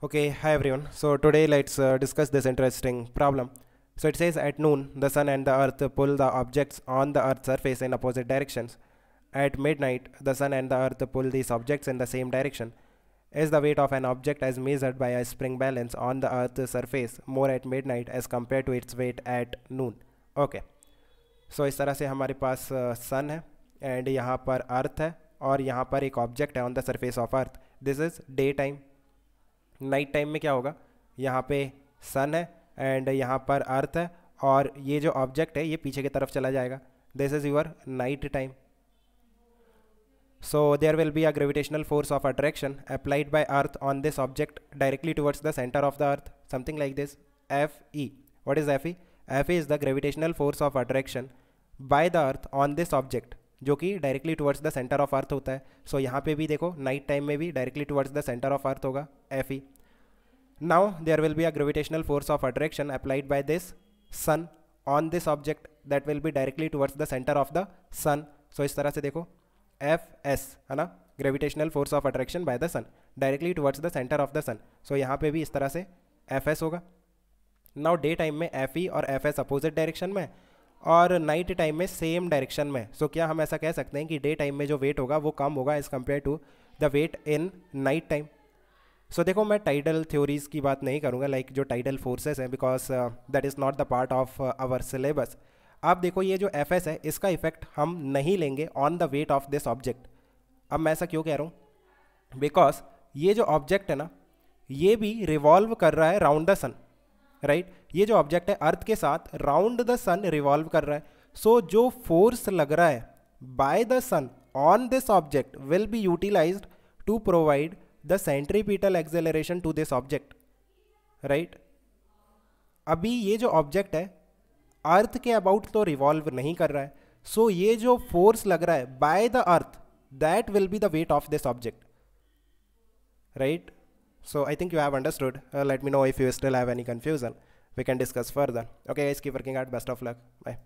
Okay, hi everyone. So today let's discuss this interesting problem. So it says at noon, the sun and the earth pull the objects on the earth's surface in opposite directions. At midnight, the sun and the earth pull these objects in the same direction. Is the weight of an object as measured by a spring balance on the earth's surface more at midnight as compared to its weight at noon? Okay. So इस तरह से हमारे पास सन है and यहाँ पर अर्थ है और यहाँ पर एक ऑब्जेक्ट है on the surface of earth. This is day time. Night time में क्या होगा, यहाँ पे सन है एंड यहाँ पर अर्थ है और ये जो ऑब्जेक्ट है ये पीछे की तरफ चला जाएगा. This is your night time. So there will be a gravitational force of attraction applied by earth on this object directly towards the center of the earth, something like this, Fe. What is Fe? Fe is the gravitational force of attraction by the earth on this object, जो कि directly towards the centre of अर्थ होता है. सो यहाँ पे भी देखो night time में भी directly towards the centre of earth होगा Fe. Now there will be a gravitational force of attraction applied by this sun on this object that will be directly towards the centre of the sun. So इस तरह से देखो Fs है ना, gravitational force of attraction by the sun directly towards the centre of the sun. So यहाँ पे भी इस तरह से Fs होगा. नाउ डे टाइम में Fe और Fs अपोजिट डायरेक्शन में और नाइट टाइम में सेम डायरेक्शन में. सो क्या हम ऐसा कह सकते हैं कि डे टाइम में जो वेट होगा वो कम होगा as compare to the weight in night time. So देखो मैं टाइडल थ्योरीज की बात नहीं करूँगा, लाइक जो टाइडल फोर्सेस हैं, because that is not the part of our syllabus. आप देखो ये जो Fs है इसका इफेक्ट हम नहीं लेंगे on the weight of this object. अब मैं ऐसा क्यों कह रहा हूँ, बिकॉज ये जो ऑब्जेक्ट है ना ये भी रिवॉल्व कर रहा है राउंड द सन, राइट. ये जो ऑब्जेक्ट है अर्थ के साथ राउंड द सन रिवॉल्व कर रहा है. सो जो फोर्स लग रहा है by the sun on this object will be utilised to provide the centripetal acceleration to this object, right. अभी ये जो ऑब्जेक्ट है अर्थ के अबाउट तो रिवॉल्व नहीं कर रहा है. सो ये जो फोर्स लग रहा है by the earth that will be the weight of this object, right. So I think you have understood. Let me know if you still have any confusion. We can discuss further. Okay guys, keep working hard. Best of luck. Bye.